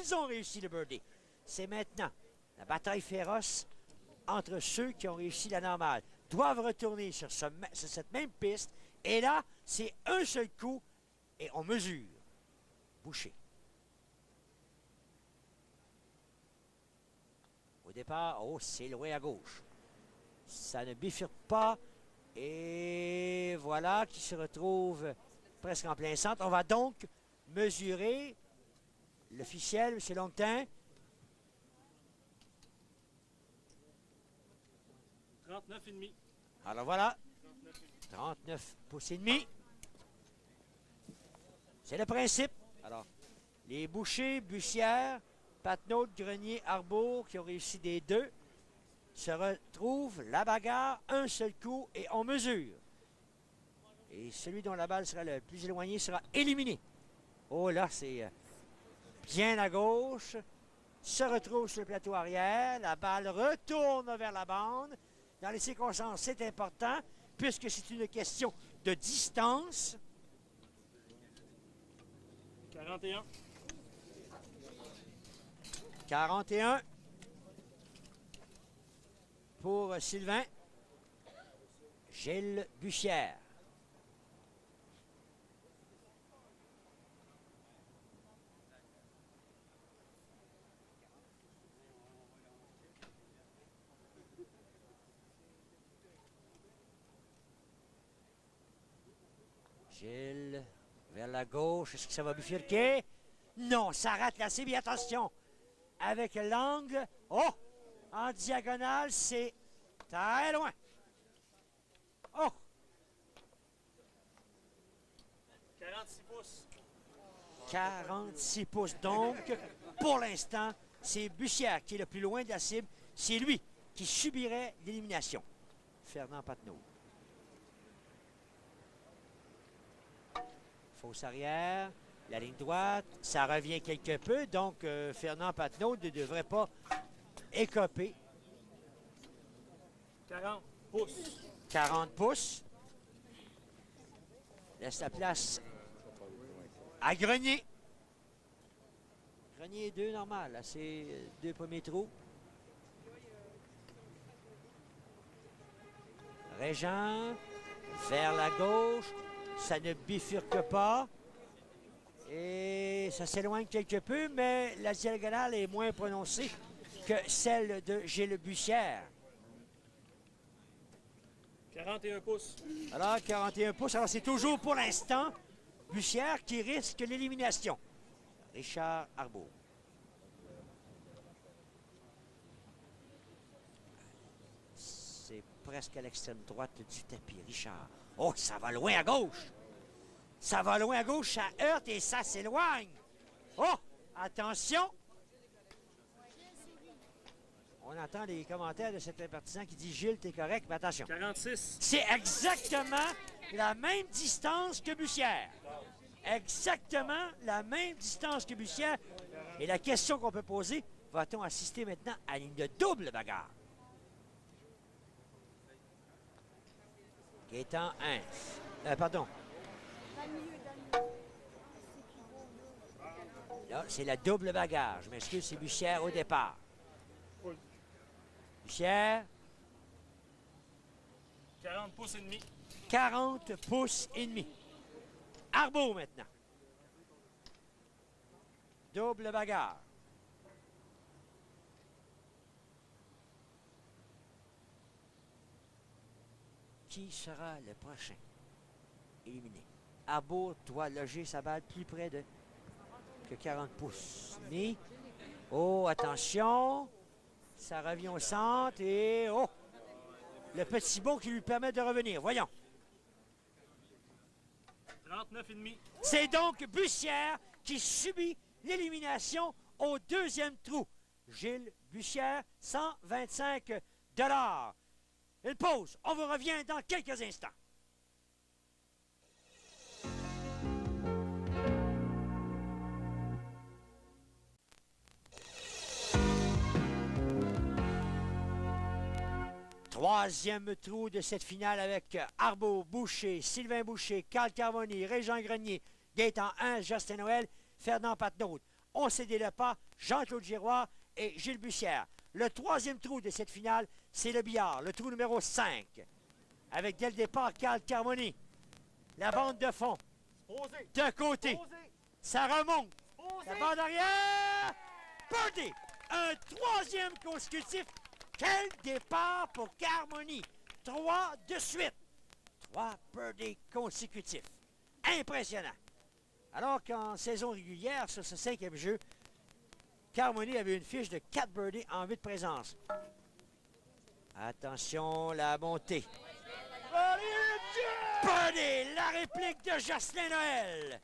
Ils ont réussi le birdie. C'est maintenant la bataille féroce entre ceux qui ont réussi la normale. Doivent retourner sur cette même piste. Et là, c'est un seul coup et on mesure. Boucher. Au départ, oh, c'est loin à gauche. Ça ne bifurque pas. Et voilà qui se retrouve presque en plein centre. On va donc mesurer l'officiel, M. Longtin. 39,5. Alors voilà. 39 pouces et demi. C'est le principe. Alors, les Boucher, Bussière, Patnaud, Grenier, Arbour, qui ont réussi des deux, se retrouvent la bagarre, un seul coup, et on mesure. Et celui dont la balle sera le plus éloigné sera éliminé. Oh là, c'est bien à gauche. Se retrouve sur le plateau arrière. La balle retourne vers la bande. Dans les circonstances, c'est important, puisque c'est une question de distance. 41. 41 pour Sylvain. Gilles Bussière. Gilles, vers la gauche. Est-ce que ça va bifurquer? Non, ça rate la cible. Attention, avec l'angle. Oh! En diagonale, c'est très loin. Oh! 46 pouces. 46 pouces. Donc, pour l'instant, c'est Bussière qui est le plus loin de la cible. C'est lui qui subirait l'élimination. Fernand Patnaud. Fausse arrière, la ligne droite, ça revient quelque peu, donc Fernand Patnaud ne devrait pas écoper. 40 pouces. 40 pouces. Laisse la place à Grenier. Grenier 2 normal, là, c'est deux premiers trous. Régent, vers la gauche. Ça ne bifurque pas. Et ça s'éloigne quelque peu, mais la diagonale est moins prononcée que celle de Gilles Bussière. 41 pouces. Alors, 41 pouces. Alors, c'est toujours pour l'instant Bussière qui risque l'élimination. Richard Arbour. C'est presque à l'extrême droite du tapis, Richard. Oh, ça va loin à gauche. Ça va loin à gauche, ça heurte et ça s'éloigne. Oh, attention. On entend les commentaires de certains partisans qui disent « Gilles, t'es correct, mais attention. » 46. C'est exactement la même distance que Bussière. Exactement la même distance que Bussière. Et la question qu'on peut poser, va-t-on assister maintenant à une double bagarre? Gaétan 1. Pardon. Là, c'est la double bagarre. Je m'excuse, c'est Bussière au départ. Oui. Bussière. 40 pouces et demi. 40 pouces et demi. Arbour maintenant. Double bagarre. Qui sera le prochain éliminé? Arbour doit loger sa balle plus près de que 40 pouces. Mais, oh, attention, ça revient au centre et, oh, le petit bond qui lui permet de revenir. Voyons. 39,5. C'est donc Bussière qui subit l'élimination au deuxième trou. Gilles Bussière, 125 $. Une pause. On vous revient dans quelques instants. Troisième trou de cette finale avec Arbour, Boucher, Sylvain Boucher, Carl Carboni, Régent Grenier, Gaétan 1, Justin Noël, Fernand Patnaud. ont cédé le pas, Jean-Claude Giroir et Gilles Bussière. Le troisième trou de cette finale, c'est le billard, le trou numéro 5. Avec dès le départ, Carl Carmoni. La bande de fond. De côté. Ça remonte. La bande arrière. Birdie. Un troisième consécutif. Quel départ pour Carmoni. 3 de suite. 3 birdies consécutifs. Impressionnant. Alors qu'en saison régulière, sur ce 5e jeu, Carmoni avait une fiche de 4 birdies en 8 présences. Attention, la montée. Birdie, la réplique de Jocelyn Noël.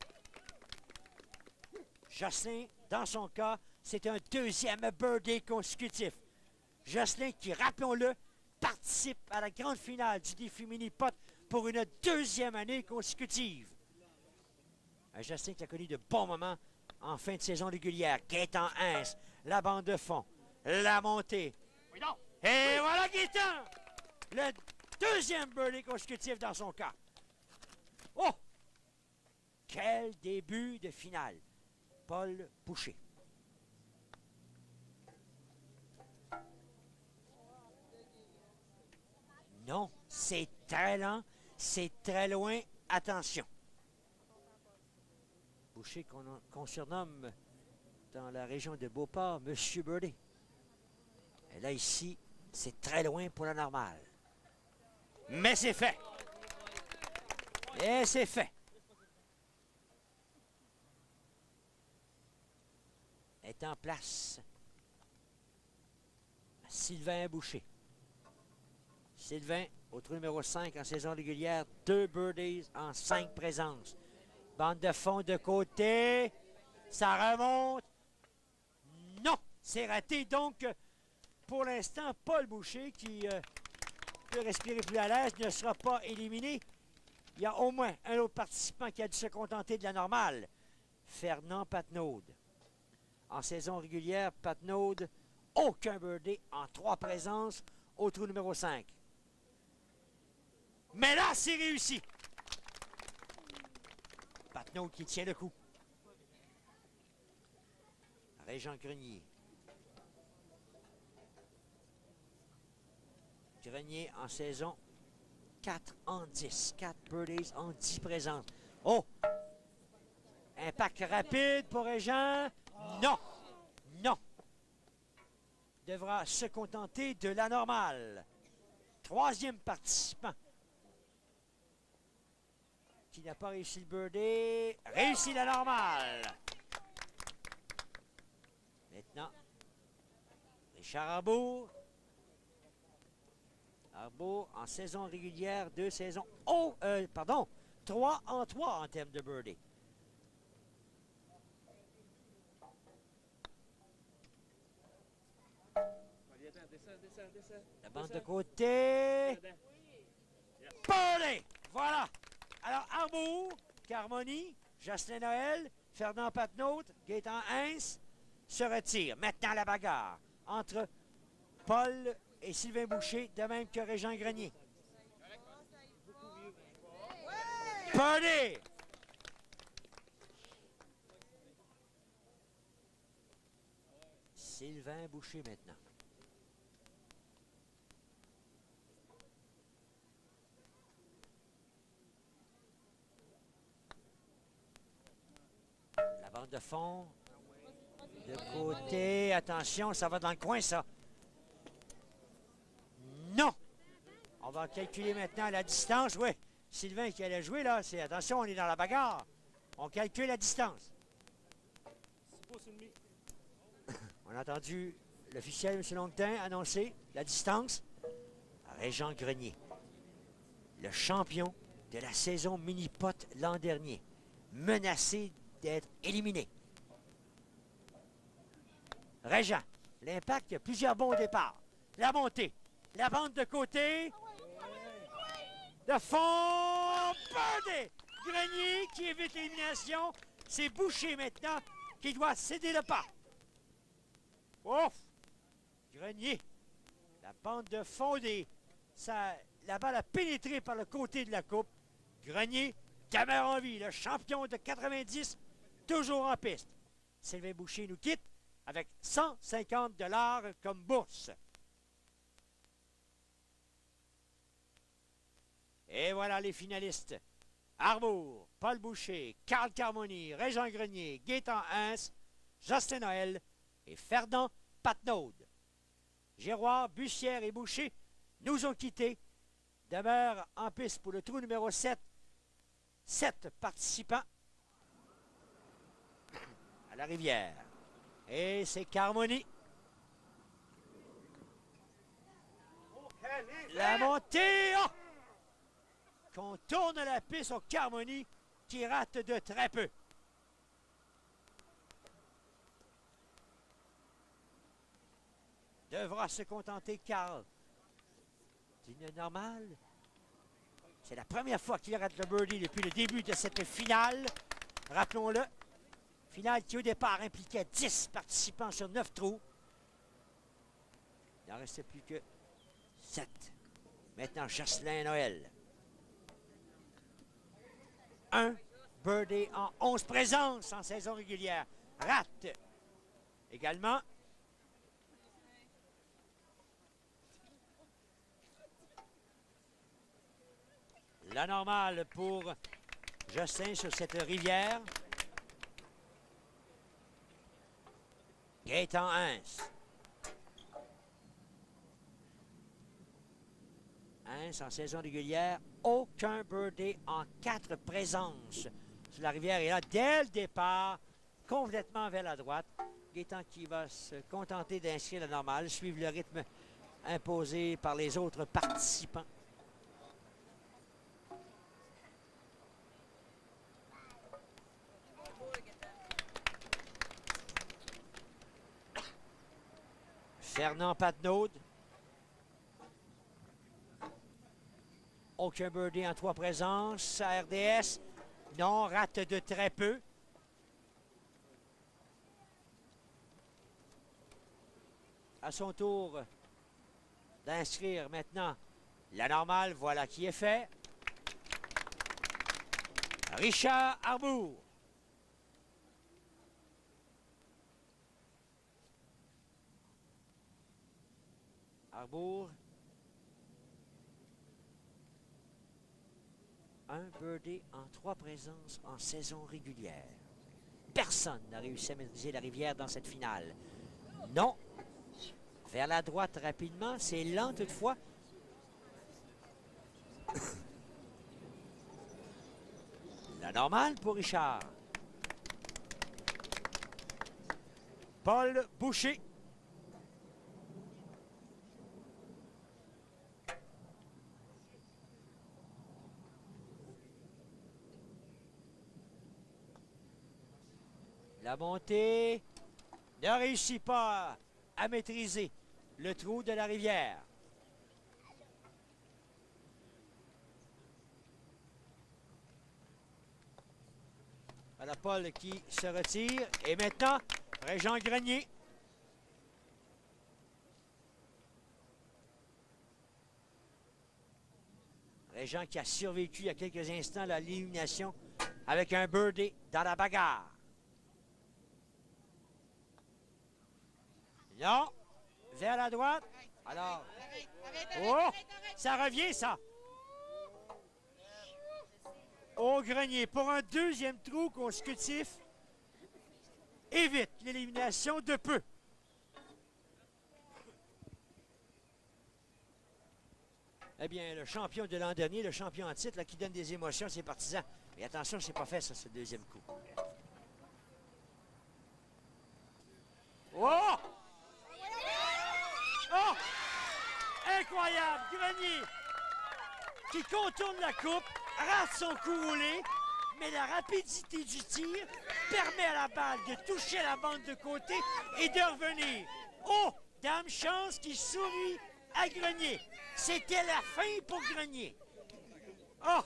Jocelyn, dans son cas, c'est un deuxième birdie consécutif. Jocelyn qui, rappelons-le, participe à la grande finale du défi mini-pot pour une deuxième année consécutive. Un Jocelyn qui a connu de bons moments en fin de saison régulière. Gaétan Hintz, la bande de fond, la montée. Et voilà Gaétan! Le deuxième birdie consécutif dans son cas. Oh! Quel début de finale. Paul Boucher. Non, c'est très lent, c'est très loin. Attention. Boucher qu'on surnomme dans la région de Beauport, Monsieur Birdie. Et là, ici, c'est très loin pour la normale. Mais c'est fait. Et c'est fait. Est en place. Sylvain Boucher. Sylvain, au trou numéro 5 en saison régulière, 2 birdies en 5 présences. Bande de fond de côté. Ça remonte. Non, c'est raté. Donc, pour l'instant, Paul Boucher, qui peut respirer plus à l'aise, ne sera pas éliminé. Il y a au moins un autre participant qui a dû se contenter de la normale. Fernand Patnaud. En saison régulière, Patnaud, aucun birdie en 3 présences au trou numéro 5. Mais là, c'est réussi. Patnaud qui tient le coup. Régent Grenier. Grenier en saison 4 en 10. 4 birdies en 10 présences. Oh! Impact rapide pour Régent. Non! Non! Devra se contenter de la normale. Troisième participant qui n'a pas réussi le birdie, réussit la normale. Maintenant, Richard Arbour. Arbour en saison régulière, 2 saisons. Oh, 3 en 3 en termes de birdie. La bande de côté. Birdie! Voilà! Alors, Arbour, Carmoni, Jocelyn Noël, Fernand Patnaud, Gaétan Hintz se retirent. Maintenant, la bagarre entre Paul et Sylvain Boucher, de même que Régent Grenier. Birdie! Sylvain Boucher maintenant. La bande de fond. De côté. Attention, ça va dans le coin, ça. Non! On va calculer maintenant la distance. Oui, Sylvain qui allait jouer, là. Attention, on est dans la bagarre. On calcule la distance. 6 pouces et demi. On a entendu l'officiel, M. Longtin, annoncer la distance. Régent Grenier, le champion de la saison mini-pot l'an dernier, menacé d'être éliminé. Régent, l'Impact, il y a plusieurs bons départs. La montée, la bande de côté. De fond, birdie! Grenier qui évite l'élimination. C'est Boucher maintenant qui doit céder le pas. Ouf! Grenier, la bande de fond la balle a pénétré par le côté de la coupe. Grenier demeure en vie, le champion de 90, toujours en piste. Sylvain Boucher nous quitte avec 150 $ comme bourse. Et voilà les finalistes. Arbour, Paul Boucher, Carl Carmoni, Régent Grenier, Gaétan Hens, Justin Noël et Fernand Patnaud. Giroir, Bussière et Boucher nous ont quittés. Demeure en piste pour le trou numéro 7. 7 participants à la rivière. Et c'est Carmoni. La montée! Oh! Qu'on tourne la piste au Carmoni qui rate de très peu. Devra se contenter Carl d'une normale. C'est la première fois qu'il rate le birdie depuis le début de cette finale. Rappelons-le. Finale qui au départ impliquait 10 participants sur 9 trous. Il n'en restait plus que 7. Maintenant, Jocelyn Noël. Un birdie en 11 présences en saison régulière. Rate également. La normale pour Justin sur cette rivière. Gaétan Hens. Hens en saison régulière. Aucun birdie en 4 présences sur la rivière. Et là, dès le départ, complètement vers la droite. Gaétan qui va se contenter d'inscrire la normale, suivre le rythme imposé par les autres participants. Fernand Patnaud. Aucun birdie en 3 présences. À RDS, non, rate de très peu. À son tour d'inscrire maintenant la normale, voilà qui est fait. Richard Arbour. Arbour. Un birdie en 3 présences en saison régulière. Personne n'a réussi à maîtriser la rivière dans cette finale. Non. Vers la droite rapidement, c'est lent toutefois. La normale pour Richard. Paul Boucher. La montée ne réussit pas à maîtriser le trou de la rivière. Voilà Paul qui se retire. Et maintenant, Régent Grenier. Régent qui a survécu il y a quelques instants à l'élimination avec un birdie dans la bagarre. Non. Vers la droite. Alors. Oh! Ça revient, ça. Au Grenier. Pour un deuxième trou consécutif. Évite l'élimination de peu. Eh bien, le champion de l'an dernier, le champion en titre, là, qui donne des émotions à ses partisans. Et attention, c'est pas fait, ça, ce deuxième coup. Oh! Oh! Incroyable! Grenier qui contourne la coupe, rate son coup roulé, mais la rapidité du tir permet à la balle de toucher la bande de côté et de revenir. Oh! Dame Chance qui sourit à Grenier. C'était la fin pour Grenier. Oh!